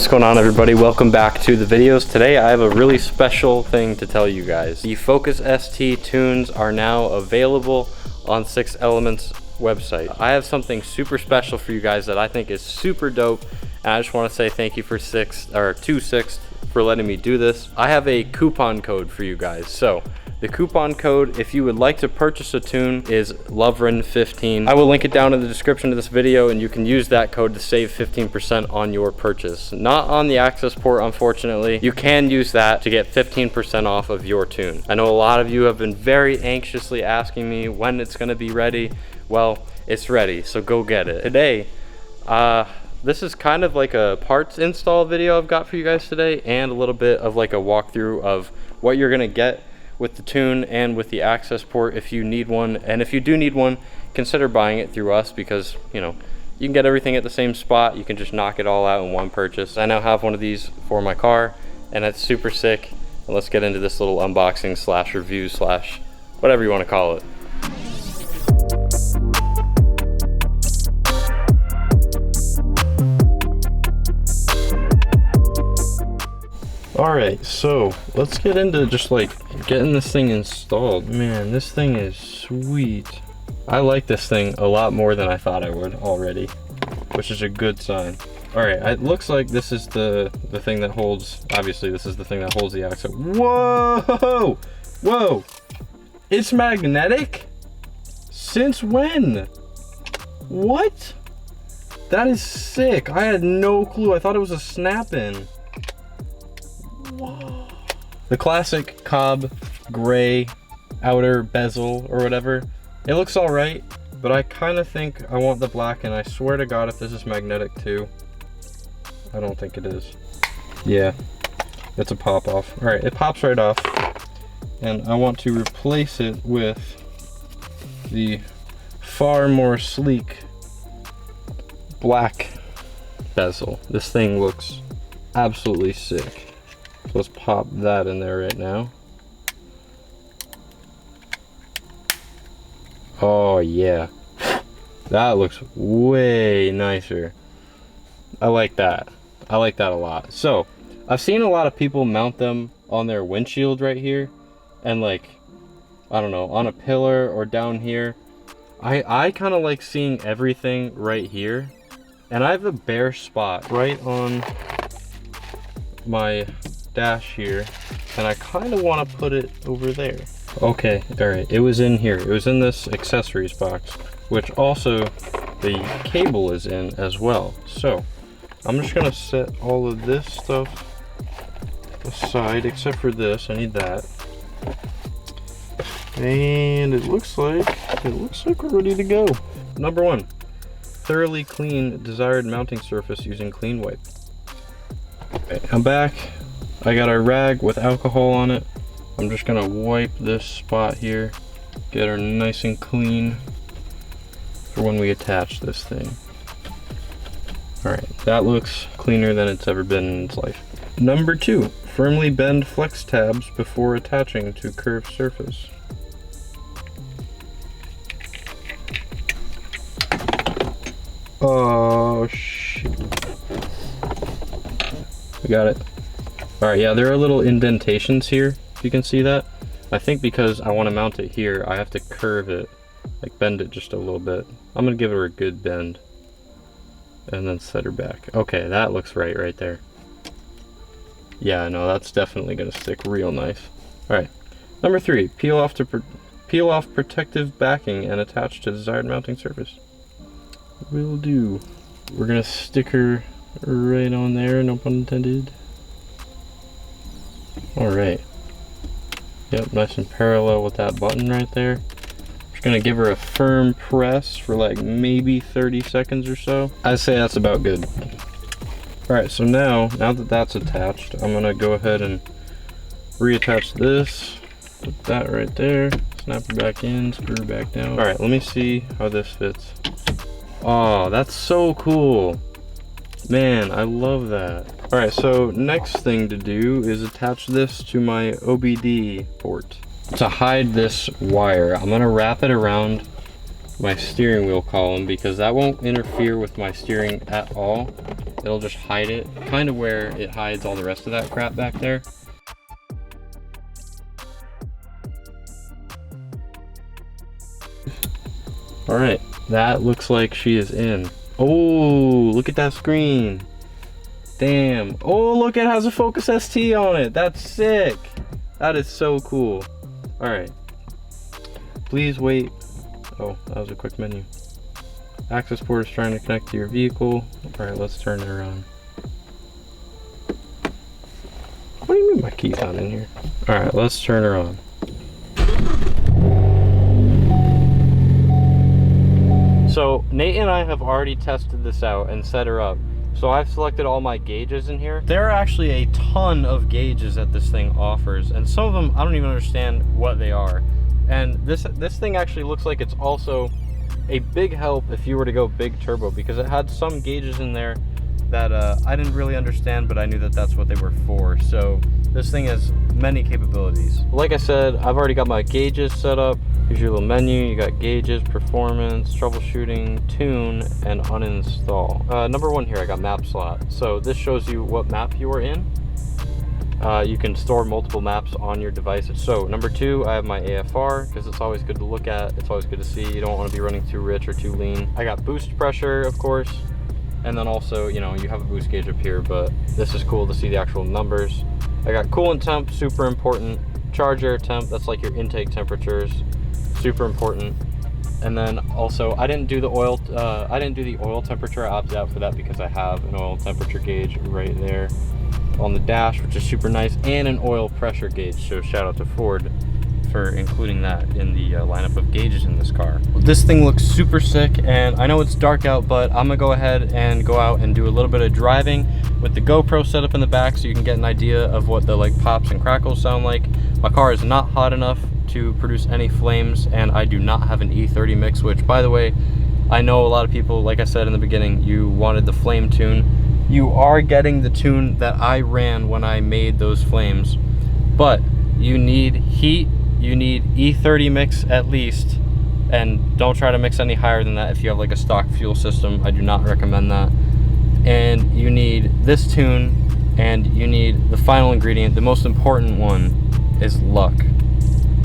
going on, everybody? Welcome back to the videos. Today I have a really special thing to tell you guys. The Focus ST tunes are now available on 6 Elements website. I have something super special for you guys that I think is super dope, and I just want to say thank you for 2/6 for letting me do this. I have a coupon code for you guys. So the coupon code, if you would like to purchase a tune, is Lovrien15. I will link it down in the description of this video, and you can use that code to save 15% on your purchase. Not on the Accessport, unfortunately. You can use that to get 15% off of your tune. I know a lot of you have been very anxiously asking me when it's gonna be ready. Well, it's ready, so go get it. Today, this is kind of like a parts install video I've got for you guys today, and a little bit of like a walkthrough of what you're gonna get with the tune and with the Accessport if you need one. And if you do need one, consider buying it through us, because you know, you can get everything at the same spot. You can just knock it all out in one purchase. I now have one of these for my car, and it's super sick. And let's get into this little unboxing slash review slash whatever you want to call it. Alright, so let's get into just like getting this thing installed. Man, this thing is sweet. I like this thing a lot more than I thought I would already, which is a good sign. Alright, it looks like this is the thing that holds, obviously this is the thing that holds the accent. Whoa! Whoa! It's magnetic? Since when? What? That is sick. I had no clue. I thought it was a snap-in. Whoa. The classic Cobb gray outer bezel or whatever. It looks all right, but I kind of think I want the black, and I swear to God if this is magnetic too. I don't think it is. Yeah, it's a pop off. All right, it pops right off, and I want to replace it with the far more sleek black bezel. This thing looks absolutely sick. So let's pop that in there right now. Oh yeah, that looks way nicer. I like that. I like that a lot. So I've seen a lot of people mount them on their windshield right here, and like, I don't know, on a pillar or down here. I kind of like seeing everything right here, and I have a bare spot right on my dash here, and I kind of want to put it over there. Okay, all right, it was in here. It was in this accessories box, which also the cable is in as well. So I'm just gonna set all of this stuff aside, except for this. I need that. And it looks like we're ready to go. Number 1, thoroughly clean desired mounting surface using clean wipe. Okay, I'm back. I got a rag with alcohol on it. I'm just gonna wipe this spot here, get her nice and clean for when we attach this thing. All right, that looks cleaner than it's ever been in its life. Number 2, firmly bend flex tabs before attaching to curved surface. Oh shoot. We got it. All right, yeah, there are little indentations here, if you can see that. I think because I want to mount it here, I have to curve it, like bend it just a little bit. I'm gonna give her a good bend and then set her back. Okay, that looks right there. Yeah, no, that's definitely gonna stick real nice. All right, number 3, peel off protective backing and attach to desired mounting surface. Will do. We're gonna stick her right on there, no pun intended. All right. Yep, nice and parallel with that button right there. Just gonna give her a firm press for like maybe 30 seconds or so. I'd say that's about good. All right, so now that that's attached, I'm gonna go ahead and reattach this. Put that right there. Snap her back in, screw her back down. All right, let me see how this fits. Oh, that's so cool. Man, I love that. All right, so next thing to do is attach this to my OBD port. To hide this wire, I'm gonna wrap it around my steering wheel column, because that won't interfere with my steering at all. It'll just hide it, kind of where it hides all the rest of that crap back there. All right, that looks like she is in. Oh, look at that screen. Damn. Oh, look, it has a Focus ST on it. That's sick. That is so cool. All right. Please wait. Oh, that was a quick menu. Accessport is trying to connect to your vehicle. All right, let's turn it around. What do you mean my key's not in here? All right, let's turn her on. So Nate and I have already tested this out and set her up. So I've selected all my gauges in here. There are actually a ton of gauges that this thing offers, and some of them I don't even understand what they are. And this thing actually looks like it's also a big help if you were to go big turbo, because it had some gauges in there that I didn't really understand, but I knew that that's what they were for. So this thing has many capabilities. Like I said, I've already got my gauges set up. Here's your little menu. You got gauges, performance, troubleshooting, tune, and uninstall. Number one here, I got map slot. So this shows you what map you are in. You can store multiple maps on your devices. So number two, I have my AFR, because it's always good to look at. It's always good to see. You don't want to be running too rich or too lean. I got boost pressure, of course. And then also, you know, you have a boost gauge up here, but this is cool to see the actual numbers. I got coolant temp, super important. Charge air temp, that's like your intake temperatures, super important. And then also, I didn't do the oil temperature. I opted out for that because I have an oil temperature gauge right there on the dash, which is super nice, and an oil pressure gauge. So shout out to Ford for including that in the lineup of gauges in this car. This thing looks super sick, and I know it's dark out, but I'm gonna go ahead and go out and do a little bit of driving with the GoPro set up in the back so you can get an idea of what the like pops and crackles sound like. My car is not hot enough to produce any flames, and I do not have an E30 mix, which, by the way, I know a lot of people, like I said in the beginning, you wanted the flame tune. You are getting the tune that I ran when I made those flames, but you need heat. You need E30 mix at least, and don't try to mix any higher than that if you have like a stock fuel system. I do not recommend that. And you need this tune, and you need the final ingredient. The most important one is luck.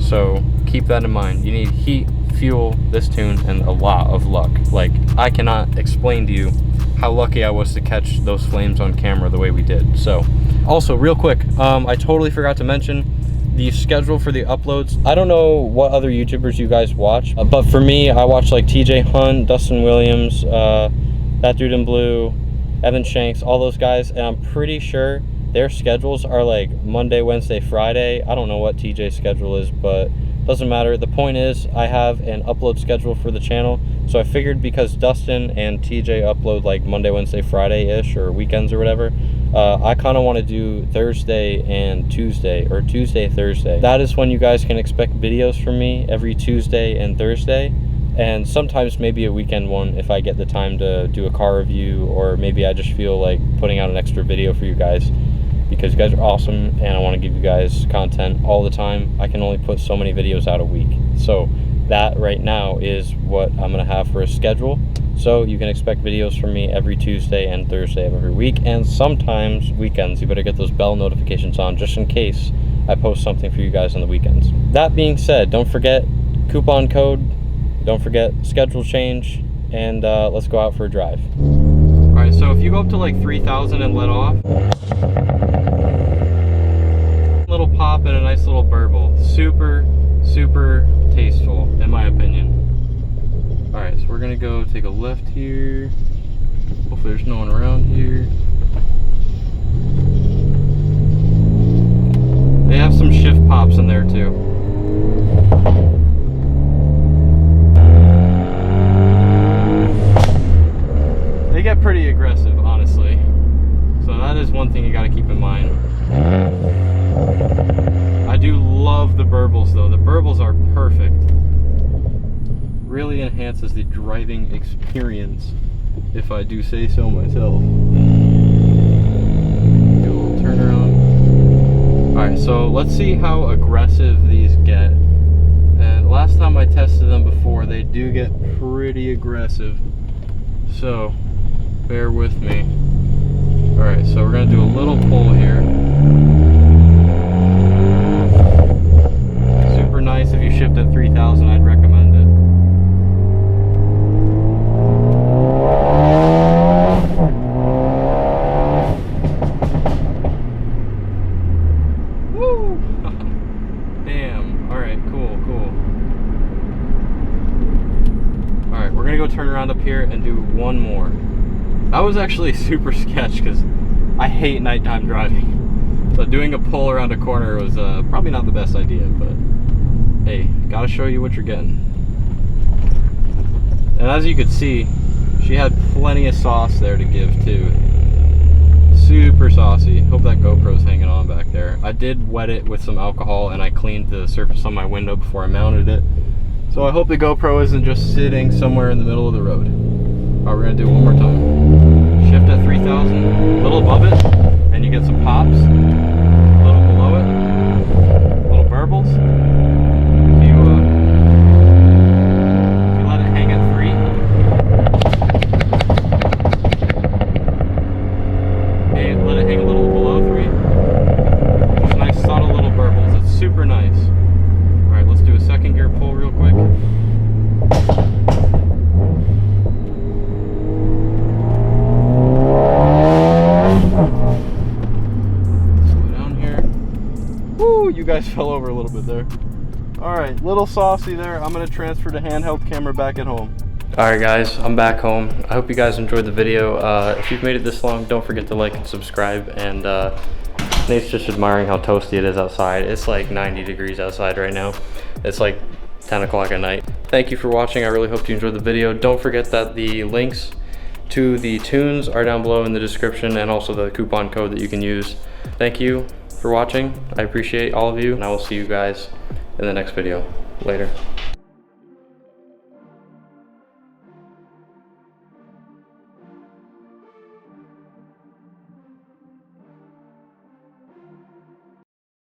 So keep that in mind. You need heat, fuel, this tune, and a lot of luck. Like, I cannot explain to you how lucky I was to catch those flames on camera the way we did. So also real quick, I totally forgot to mention the schedule for the uploads. I don't know what other YouTubers you guys watch, but for me, I watch like TJ Hunt, Dustin Williams, That Dude in Blue, Evan Shanks, all those guys, and I'm pretty sure their schedules are like Monday, Wednesday, Friday. I don't know what TJ's schedule is, but doesn't matter. The point is, I have an upload schedule for the channel, so I figured because Dustin and TJ upload like Monday, Wednesday, Friday-ish, or weekends or whatever, I kind of want to do Thursday and Tuesday, or Tuesday, Thursday. That is when you guys can expect videos from me, every Tuesday and Thursday, and sometimes maybe a weekend one if I get the time to do a car review, or maybe I just feel like putting out an extra video for you guys, because you guys are awesome and I want to give you guys content all the time. I can only put so many videos out a week. So that right now is what I'm going to have for a schedule. So you can expect videos from me every Tuesday and Thursday of every week, and sometimes weekends. You better get those bell notifications on just in case I post something for you guys on the weekends. That being said, don't forget coupon code, don't forget schedule change, and let's go out for a drive. All right, so if you go up to like 3,000 and let off, little pop and a nice little burble. Super, super tasteful, in my opinion. All right, so we're gonna go take a left here. Hopefully there's no one around here. They have some shift pops in there too. They get pretty aggressive, honestly. So that is one thing you gotta keep in mind. I do love the burbles though. The burbles are perfect. Really enhances the driving experience, if I do say so myself. Do a little turnaround. Alright, so let's see how aggressive these get And last time I tested them before, they do get pretty aggressive. So bear with me. All right, so we're gonna do a little pull here. Super nice if you shift at 3,000, I'd recommend it. Woo! Damn, all right, cool. All right, we're gonna go turn around up here and do one more. That was actually super sketch because I hate nighttime driving. So doing a pull around a corner was probably not the best idea, but hey, gotta show you what you're getting. And as you could see, she had plenty of sauce there to give too. Super saucy. Hope that GoPro's hanging on back there. I did wet it with some alcohol and I cleaned the surface on my window before I mounted it. So I hope the GoPro isn't just sitting somewhere in the middle of the road. Alright, we're gonna do it one more time. Shift at 3,000, a little above it, and you get some pops. A little below it, little burbles. If you let it hang at 3. Okay, let it hang a little below 3. Just nice subtle little burbles. It's super nice. Alright, let's do a second gear pull real quick. You guys fell over a little bit there. All right, little saucy there. I'm gonna transfer the handheld camera back at home. All right guys, I'm back home. I hope you guys enjoyed the video. If you've made it this long, don't forget to like and subscribe. And Nate's just admiring how toasty it is outside. It's like 90 degrees outside right now. It's like 10 o'clock at night. Thank you for watching. I really hope you enjoyed the video. Don't forget that the links to the tunes are down below in the description, and also the coupon code that you can use. Thank you for watching. I appreciate all of you, and I will see you guys in the next video. Later.